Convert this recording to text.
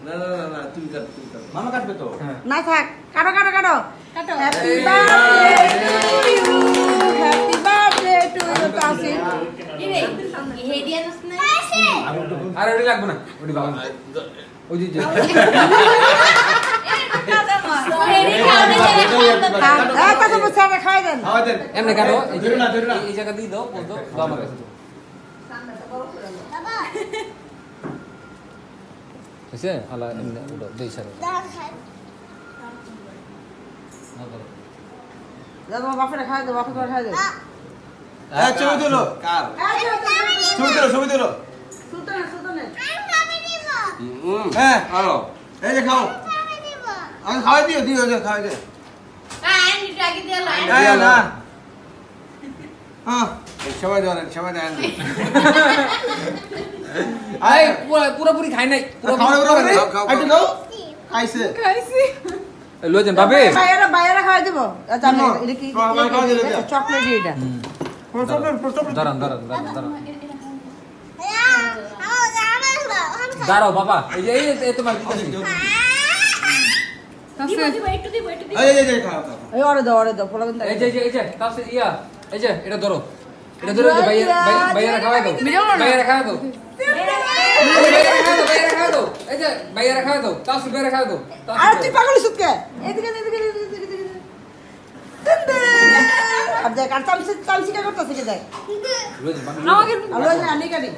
না না না না তুমি কাট মামা কাটবে তো না থাক কাটো কাটো কাটো কাটো happy birthday to you happy birthday to you Tasin দিবে হেডিয়া দস না আরে ওটি লাগবে না ওটি বাবা ওই যে হেডি খাওয়াতে হ্যাঁ কত বছর খাই দেন এমনি কাটো এই জায়গা দিয়ে দাও পোজ দাও দাও আমার কাছে বাবা হইছে আলা এমনি উড়ো দেই সারা দাদা বাপরে খাই দাও বাপরে খাই দাও ছবি তুলো কার ছবি তুলো সুলতান সুলতান হ্যাঁ আরো এই যে খাও আমি খাওয়াই দিও যে খাওয়াই দে আন্টি টাকি দিয়ে লাই না হ্যাঁ সবাই দেন আই পুরোপুরি খাই নাই পুরো একটু দাও খাইছে লই দেন বাবে বাইরে খাওয়াই দেব আচ্ছা এটা কি চকলেট এটা দাঁড়ান দাঁড়াও বাবা এই তোমার দিব একটু দিব এই খাও এই অরে দাও পোলা কিন্তু এই যে তাহলে এই যে এটা ধরো যে ভাইয়ারা খাওয়াই দাও ভাইয়ারা খাওয়াই দাও এই যে ভাইয়ারা খাওয়াই দাও তাহলে ভাইয়ারা খাওয়াই দাও আর তুই পাগল সুতকে এদিকে আর দেখ আর চামচি কা করতেছে কে দেখ লই দেন আমাকে আলো না আনি কাটি